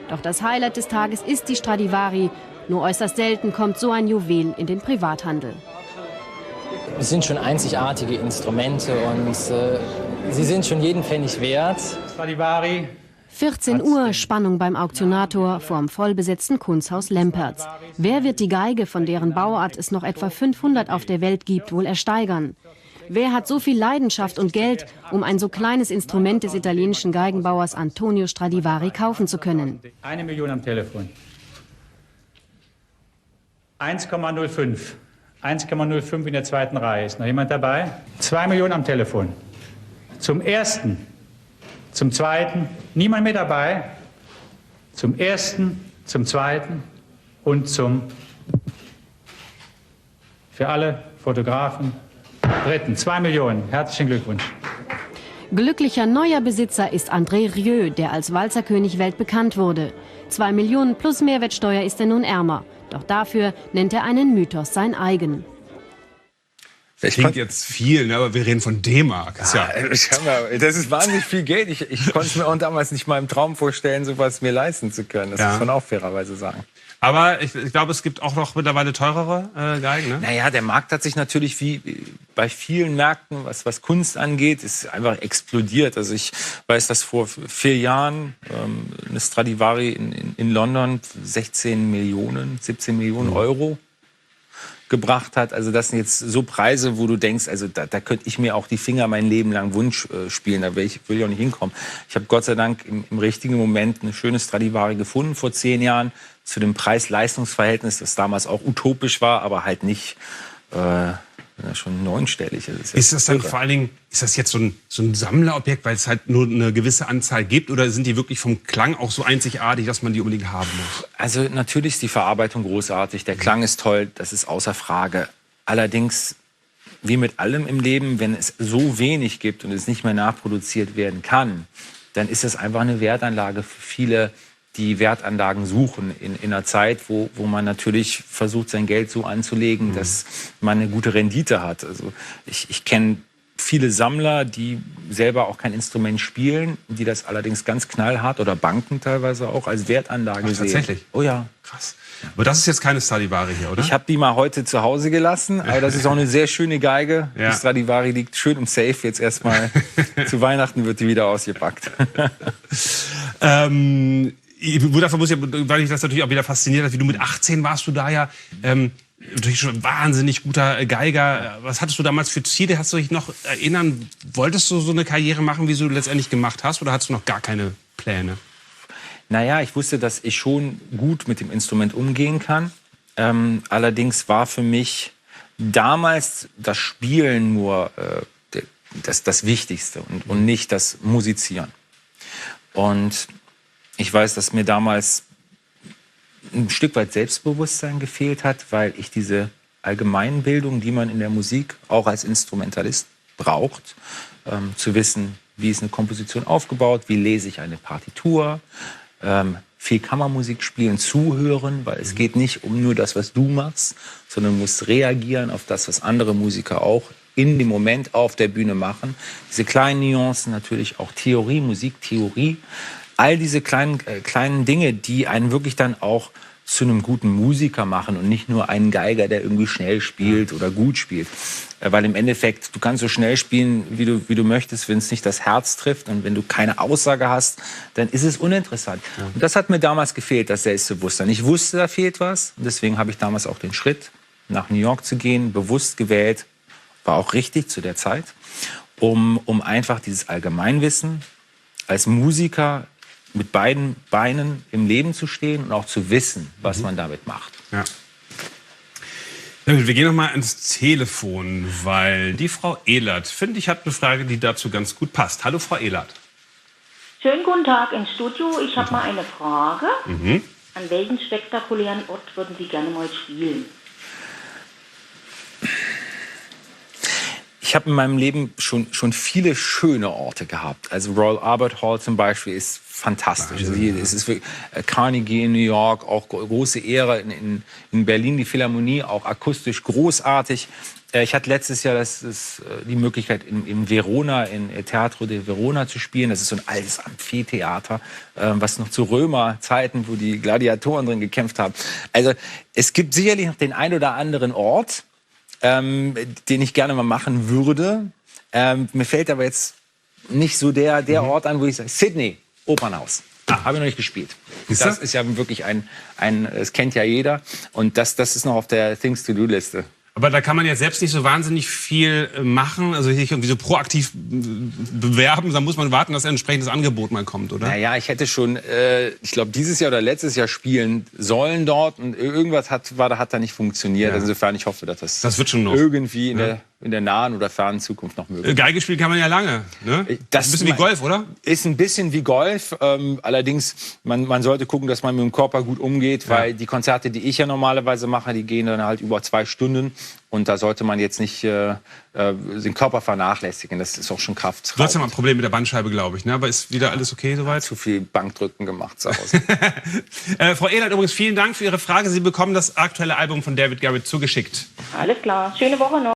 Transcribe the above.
Doch das Highlight des Tages ist die Stradivari. Nur äußerst selten kommt so ein Juwel in den Privathandel. Es sind schon einzigartige Instrumente und sie sind schon jeden Pfennig wert. Stradivari. 14 Uhr, Spannung beim Auktionator vorm vollbesetzten Kunsthaus Lempertz. Wer wird die Geige, von deren Bauart es noch etwa 500 auf der Welt gibt, wohl ersteigern? Wer hat so viel Leidenschaft und Geld, um ein so kleines Instrument des italienischen Geigenbauers Antonio Stradivari kaufen zu können? 1 Million am Telefon. 1,05. 1,05 in der zweiten Reihe. Ist noch jemand dabei? 2 Millionen am Telefon. Zum ersten. Zum zweiten. Niemand mehr dabei. Zum ersten, zum zweiten und für alle Fotografen dritten. 2 Millionen. Herzlichen Glückwunsch. Glücklicher neuer Besitzer ist André Rieu, der als Walzerkönig weltbekannt wurde. 2 Millionen plus Mehrwertsteuer ist er nun ärmer. Doch dafür nennt er einen Mythos sein eigen. Das klingt jetzt viel, ne? Aber wir reden von D-Mark. Das ist wahnsinnig viel Geld. Ich konnte es mir auch damals nicht mal im Traum vorstellen, sowas mir leisten zu können. Das muss man auch fairerweise sagen. Aber ich glaube, es gibt auch noch mittlerweile teurere Geigen, ne? Naja, der Markt hat sich natürlich wie bei vielen Märkten, was Kunst angeht, ist einfach explodiert. Also ich weiß, dass vor 4 Jahren eine Stradivari in London 17 Millionen Euro gebracht hat. Also das sind jetzt so Preise, wo du denkst, also da könnte ich mir auch die Finger mein Leben lang Wunsch spielen, da will ich auch nicht hinkommen. Ich habe Gott sei Dank im richtigen Moment eine schöne Stradivari gefunden vor 10 Jahren zu dem Preis-Leistungs-Verhältnis, das damals auch utopisch war, aber halt nicht schon 9-stellig. Ist das dann vor allen Dingen, ist das jetzt so ein Sammlerobjekt, weil es halt nur eine gewisse Anzahl gibt, oder sind die wirklich vom Klang auch so einzigartig, dass man die unbedingt haben muss? Also natürlich ist die Verarbeitung großartig, der Klang ist toll, das ist außer Frage. Allerdings, wie mit allem im Leben, wenn es so wenig gibt und es nicht mehr nachproduziert werden kann, dann ist es einfach eine Wertanlage für viele, die Wertanlagen suchen in einer Zeit, wo man natürlich versucht, sein Geld so anzulegen, dass man eine gute Rendite hat. Also ich kenne viele Sammler, die selber auch kein Instrument spielen, die das allerdings ganz knallhart oder Banken teilweise auch als Wertanlage sehen. Tatsächlich? Oh ja. Krass. Aber das ist jetzt keine Stradivari hier, oder? Ich habe die mal heute zu Hause gelassen, aber das ist auch eine sehr schöne Geige. Ja. Die Stradivari liegt schön im Safe. Jetzt erstmal zu Weihnachten wird die wieder ausgepackt. Davon muss ich, weil ich das natürlich auch wieder fasziniert hat, wie du mit 18 warst du da ja natürlich schon ein wahnsinnig guter Geiger. Was hattest du damals für Ziele? Hast du dich noch erinnern? Wolltest du so eine Karriere machen, wie du letztendlich gemacht hast, oder hattest du noch gar keine Pläne? Naja, ich wusste, dass ich schon gut mit dem Instrument umgehen kann. Allerdings war für mich damals das Spielen nur das Wichtigste und nicht das Musizieren. Und ich weiß, dass mir damals ein Stück weit Selbstbewusstsein gefehlt hat, weil ich diese Allgemeinbildung, die man in der Musik auch als Instrumentalist braucht, zu wissen, wie ist eine Komposition aufgebaut, wie lese ich eine Partitur, viel Kammermusik spielen, zuhören, weil es geht nicht um nur das, was du machst, sondern du musst reagieren auf das, was andere Musiker auch in dem Moment auf der Bühne machen. Diese kleinen Nuancen, natürlich auch Theorie, Musiktheorie, all diese kleinen Dinge, die einen wirklich dann auch zu einem guten Musiker machen und nicht nur einen Geiger, der irgendwie schnell spielt oder gut spielt. Weil im Endeffekt, du kannst so schnell spielen, wie du möchtest, wenn es nicht das Herz trifft und wenn du keine Aussage hast, dann ist es uninteressant. Ja. Und das hat mir damals gefehlt, das Selbstbewusstsein. Ich wusste, da fehlt was und deswegen habe ich damals auch den Schritt, nach New York zu gehen, bewusst gewählt, war auch richtig zu der Zeit, um einfach dieses Allgemeinwissen als Musiker mit beiden Beinen im Leben zu stehen und auch zu wissen, was man damit macht. Ja. Wir gehen noch mal ans Telefon, weil die Frau Ehlert, finde ich, hat eine Frage, die dazu ganz gut passt. Hallo, Frau Ehlert. Schönen guten Tag ins Studio. Ich habe mal eine Frage. An welchen spektakulären Ort würden Sie gerne mal spielen? Ich habe in meinem Leben schon viele schöne Orte gehabt. Also Royal Albert Hall zum Beispiel ist fantastisch. Also es ist wirklich, Carnegie in New York, auch große Ehre. In Berlin die Philharmonie, auch akustisch großartig. Ich hatte letztes Jahr die Möglichkeit, in Verona, in Teatro de Verona zu spielen. Das ist so ein altes Amphitheater, was noch zu Römerzeiten, wo die Gladiatoren drin gekämpft haben. Also es gibt sicherlich noch den ein oder anderen Ort, den ich gerne mal machen würde. Mir fällt aber jetzt nicht so der Ort an, wo ich sage, Sydney, Opernhaus. Habe ich noch nicht gespielt. Das ist ja wirklich das kennt ja jeder. Und das ist noch auf der Things-to-Do-Liste. Aber da kann man ja selbst nicht so wahnsinnig viel machen, also sich irgendwie so proaktiv bewerben. Da muss man warten, dass ein entsprechendes Angebot mal kommt, oder? Naja, ich hätte schon, ich glaube, dieses Jahr oder letztes Jahr spielen sollen dort. Und irgendwas hat da nicht funktioniert. Also insofern, ich hoffe, dass das wird schon noch irgendwie in der nahen oder fernen Zukunft noch möglich ist. Geige spielen kann man ja lange. Ne? Das ist ein bisschen wie Golf, oder? Ist ein bisschen wie Golf. Allerdings, man sollte gucken, dass man mit dem Körper gut umgeht, weil die Konzerte, die ich ja normalerweise mache, die gehen dann halt über 2 Stunden. Und da sollte man jetzt nicht den Körper vernachlässigen. Das ist auch schon Kraft. Du hast ja mal ein Problem mit der Bandscheibe, glaube ich. Ne? Aber ist wieder alles okay soweit? Zu viel Bankdrücken gemacht zu Hause. Frau Ehlert, übrigens vielen Dank für Ihre Frage. Sie bekommen das aktuelle Album von David Garrett zugeschickt. Alles klar. Schöne Woche noch.